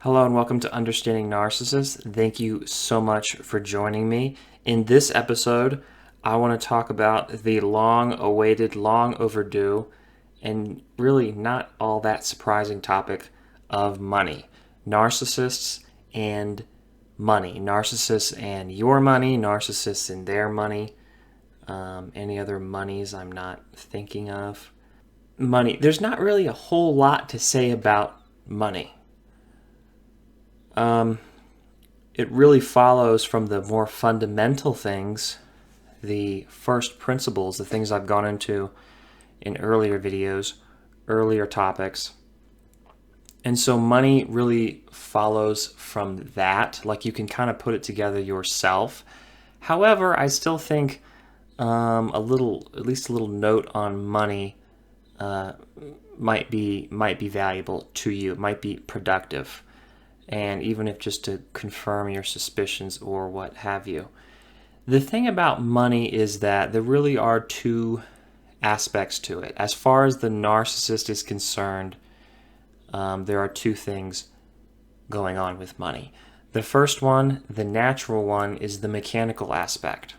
Hello and welcome to Understanding Narcissists. Thank you so much for joining me. In this episode, I want to talk about the long-awaited, long overdue, and really not all that surprising topic of money. Narcissists and money. Narcissists and your money, narcissists and their money. Any other monies I'm not thinking of. Money. There's not really a whole lot to say about money. It really follows from the more fundamental things, the first principles, the things I've gone into in earlier videos, earlier topics. And so money really follows from that. Like you can kind of put it together yourself. However, I still think at least a little note on money might be valuable to you. It might be productive. And even if just to confirm your suspicions or what have you. The thing about money is that there really are two aspects to it. As far as the narcissist is concerned, there are two things going on with money. The first one, the natural one, is the mechanical aspect,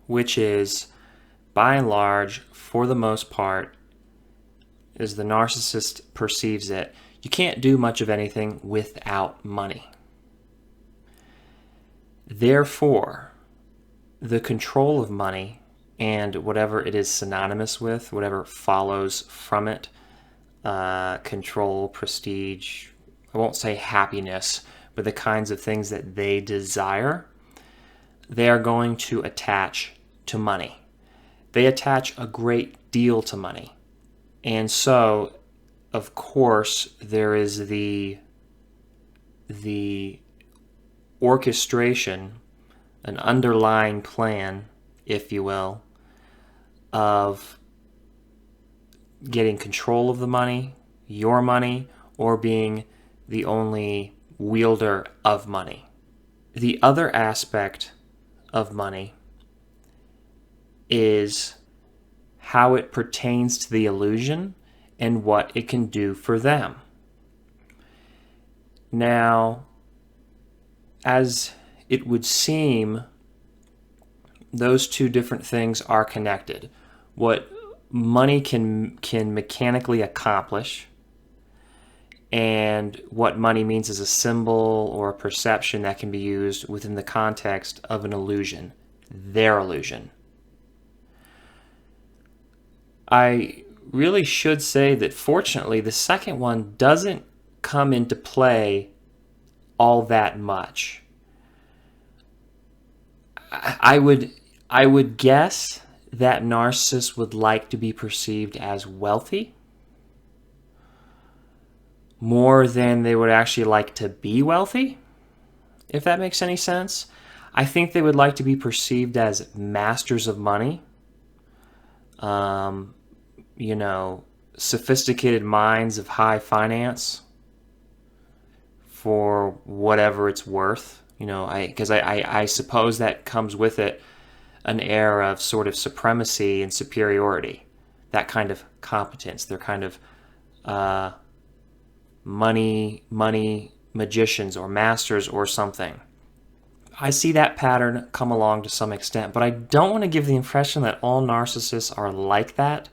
which is, by and large, for the most part, as the narcissist perceives it, you can't do much of anything without money. Therefore, the control of money and whatever it is synonymous with, whatever follows from it, control, prestige, I won't say happiness, but the kinds of things that they desire, they are going to attach to money. They attach a great deal to money. And so, of course, there is the orchestration, an underlying plan, if you will, of getting control of the money, your money, or being the only wielder of money. The other aspect of money is how it pertains to the illusion and what it can do for them. Now, as it would seem, those two different things are connected. What money can mechanically accomplish and what money means as a symbol or a perception that can be used within the context of an illusion, their illusion. I really should say that fortunately the second one doesn't come into play all that much. I would guess that narcissists would like to be perceived as wealthy more than they would actually like to be wealthy, if that makes any sense. I think they would like to be perceived as masters of money. Sophisticated minds of high finance for whatever it's worth. Because I suppose that comes with it an air of sort of supremacy and superiority, that kind of competence. They're kind of money magicians or masters or something. I see that pattern come along to some extent, but I don't want to give the impression that all narcissists are like that.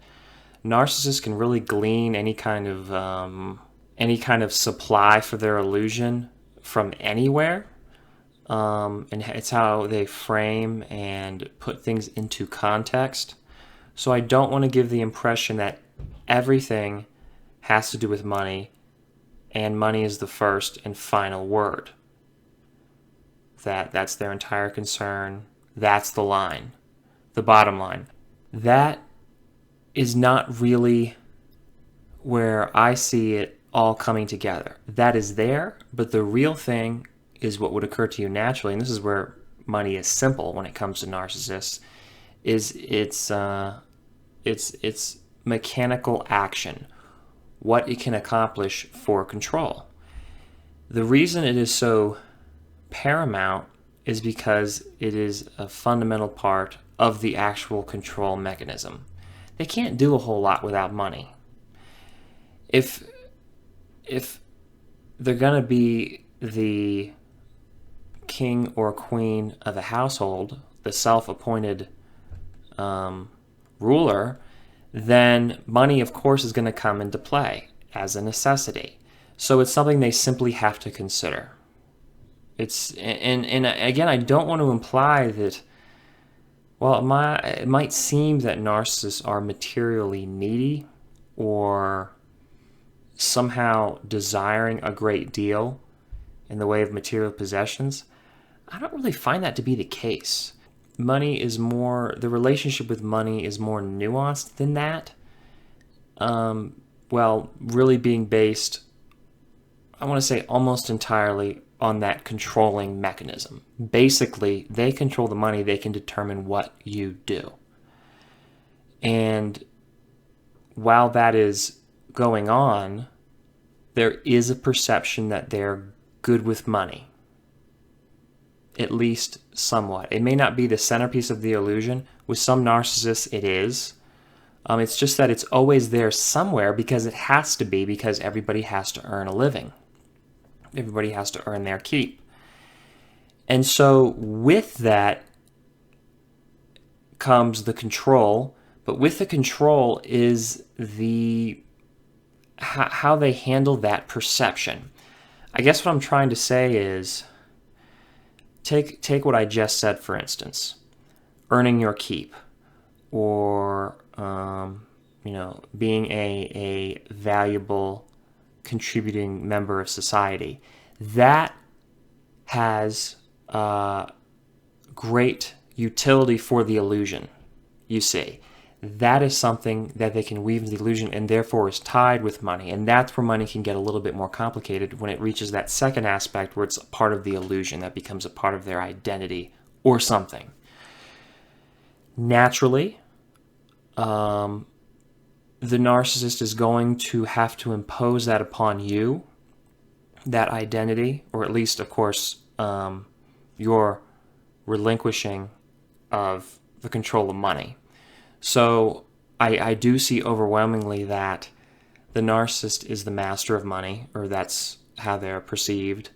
Narcissists can really glean any kind of supply for their illusion from anywhere, and it's how they frame and put things into context. So I don't want to give the impression that everything has to do with money, and money is the first and final word. That's their entire concern. That's the line, the bottom line. That is not really where I see it all coming together. That is there, but the real thing is what would occur to you naturally, and this is where money is simple when it comes to narcissists, is its mechanical action, what it can accomplish for control. The reason it is so paramount is because it is a fundamental part of the actual control mechanism. They can't do a whole lot without money. If they're going to be the king or queen of a household, the self-appointed ruler, then money, of course, is going to come into play as a necessity. So it's something they simply have to consider. And again, I don't want to imply that, well, it might seem that narcissists are materially needy or somehow desiring a great deal in the way of material possessions. I don't really find that to be the case. The relationship with money is more nuanced than that. Really being based, I want to say almost entirely on that controlling mechanism. Basically, they control the money, they can determine what you do. And while that is going on, there is a perception that they're good with money. At least somewhat. It may not be the centerpiece of the illusion. With some narcissists, it is. It's just that it's always there somewhere because it has to be, because everybody has to earn a living. Everybody has to earn their keep. And so with that comes the control, but with the control is how they handle that perception. I guess what I'm trying to say is, take what I just said, for instance, earning your keep, or being a valuable, contributing member of society. That has great utility for the illusion, you see. That is something that they can weave into the illusion and therefore is tied with money. And that's where money can get a little bit more complicated when it reaches that second aspect where it's a part of the illusion that becomes a part of their identity or something. Naturally, the narcissist is going to have to impose that upon you, that identity, or at least, of course, your relinquishing of the control of money. So I do see overwhelmingly that the narcissist is the master of money, or that's how they're perceived,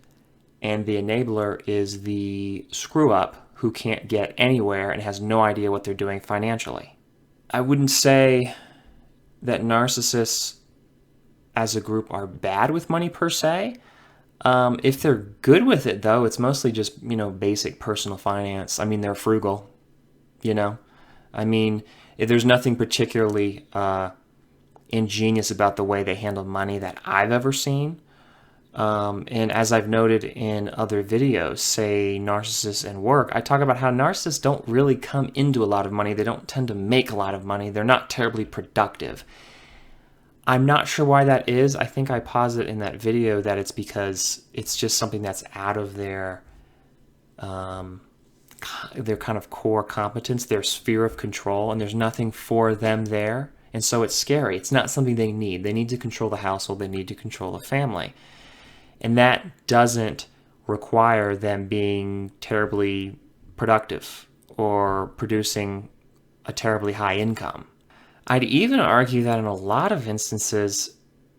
and the enabler is the screw-up who can't get anywhere and has no idea what they're doing financially. I wouldn't say that narcissists as a group are bad with money per se. If they're good with it, though, it's mostly just, basic personal finance. I mean, they're frugal, there's nothing particularly ingenious about the way they handle money that I've ever seen. And as I've noted in other videos, say Narcissists and Work, I talk about how narcissists don't really come into a lot of money. They don't tend to make a lot of money. They're not terribly productive. I'm not sure why that is. I think I posit in that video that it's because it's just something that's out of their kind of core competence, their sphere of control, and there's nothing for them there. And so it's scary. It's not something they need. They need to control the household. They need to control the family. And that doesn't require them being terribly productive or producing a terribly high income. I'd even argue that in a lot of instances,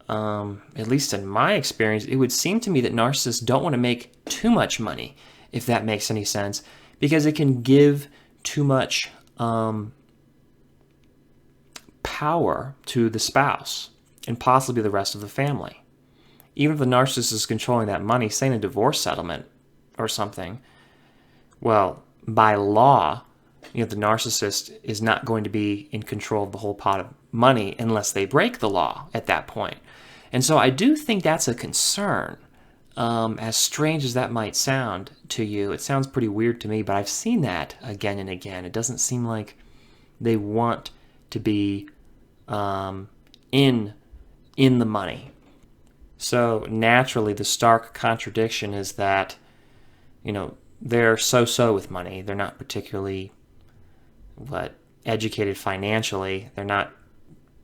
at least in my experience, it would seem to me that narcissists don't want to make too much money, if that makes any sense, because it can give too much power to the spouse and possibly the rest of the family. Even if the narcissist is controlling that money, say in a divorce settlement or something, well, by law, the narcissist is not going to be in control of the whole pot of money unless they break the law at that point. And so I do think that's a concern. As strange as that might sound to you, it sounds pretty weird to me, but I've seen that again and again. It doesn't seem like they want to be in the money. So naturally, the stark contradiction is that, they're so-so with money. They're not particularly educated financially. They're not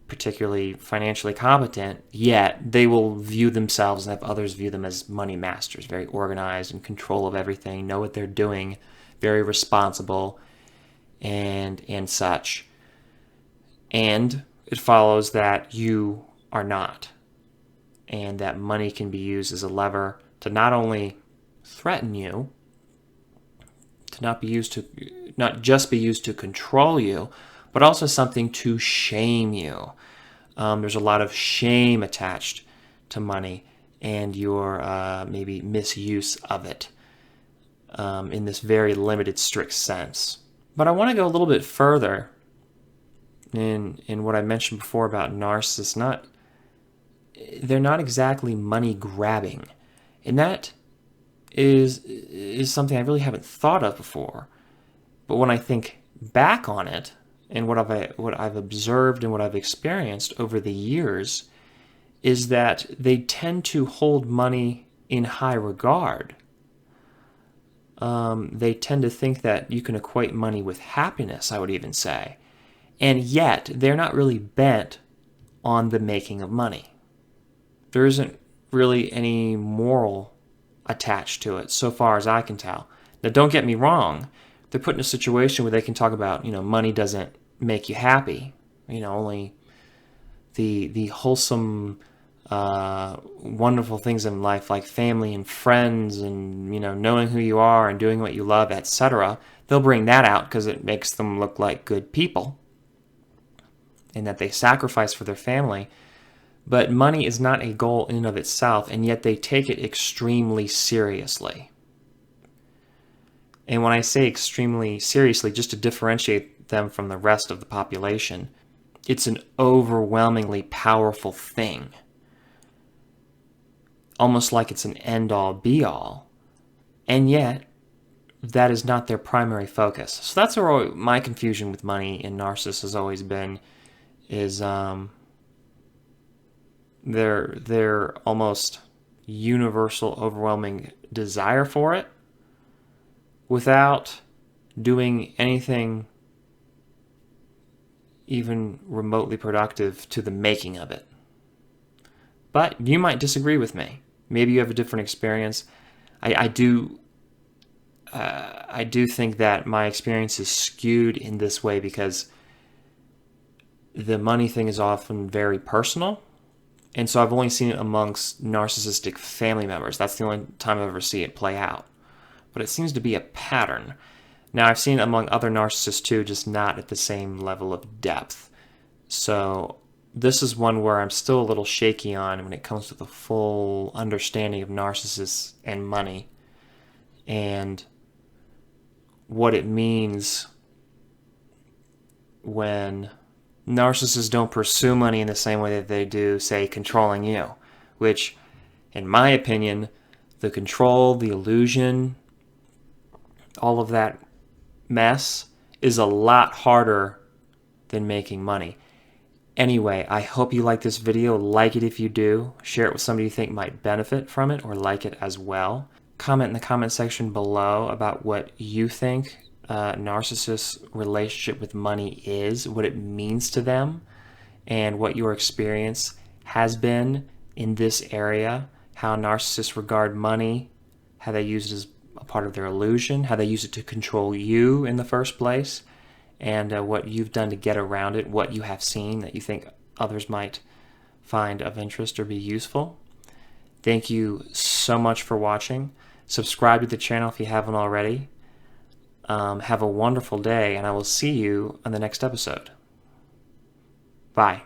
particularly financially competent, yet they will view themselves and have others view them as money masters, very organized, in control of everything, know what they're doing, very responsible, and such. And it follows that you are not. and that money can be used as a lever to not only threaten you, to not just be used to control you, but also something to shame you. There's a lot of shame attached to money and your maybe misuse of it in this very limited, strict sense. But I want to go a little bit further in what I mentioned before about narcissists. They're not exactly money grabbing, and that is something I really haven't thought of before. But when I think back on it and what I've observed and what I've experienced over the years, is that they tend to hold money in high regard. They tend to think that you can equate money with happiness, I would even say. And yet, they're not really bent on the making of money. There isn't really any moral attached to it, so far as I can tell. Now, don't get me wrong. They're put in a situation where they can talk about, money doesn't make you happy. Only the wholesome, wonderful things in life like family and friends and, knowing who you are and doing what you love, etc. They'll bring that out because it makes them look like good people and that they sacrifice for their family. But money is not a goal in and of itself, and yet they take it extremely seriously. And when I say extremely seriously, just to differentiate them from the rest of the population, it's an overwhelmingly powerful thing. Almost like it's an end-all, be-all. And yet, that is not their primary focus. So that's where my confusion with money and narcissists has always been, is their almost universal, overwhelming desire for it without doing anything even remotely productive to the making of it. But you might disagree with me. Maybe you have a different experience. I do think that my experience is skewed in this way because the money thing is often very personal. And so I've only seen it amongst narcissistic family members. That's the only time I've ever seen it play out. But it seems to be a pattern. Now, I've seen it among other narcissists too, just not at the same level of depth. So this is one where I'm still a little shaky on when it comes to the full understanding of narcissists and money and what it means when narcissists don't pursue money in the same way that they do, say, controlling you, which, in my opinion, the control, the illusion, all of that mess is a lot harder than making money. Anyway, I hope you like this video. Like it if you do. Share it with somebody you think might benefit from it or like it as well. Comment in the comment section below about what you think narcissist's relationship with money is, what it means to them, and what your experience has been in this area, how narcissists regard money, how they use it as a part of their illusion, how they use it to control you in the first place, and what you've done to get around it, what you have seen that you think others might find of interest or be useful. Thank you so much for watching. Subscribe to the channel if you haven't already. Have a wonderful day, and I will see you on the next episode. Bye.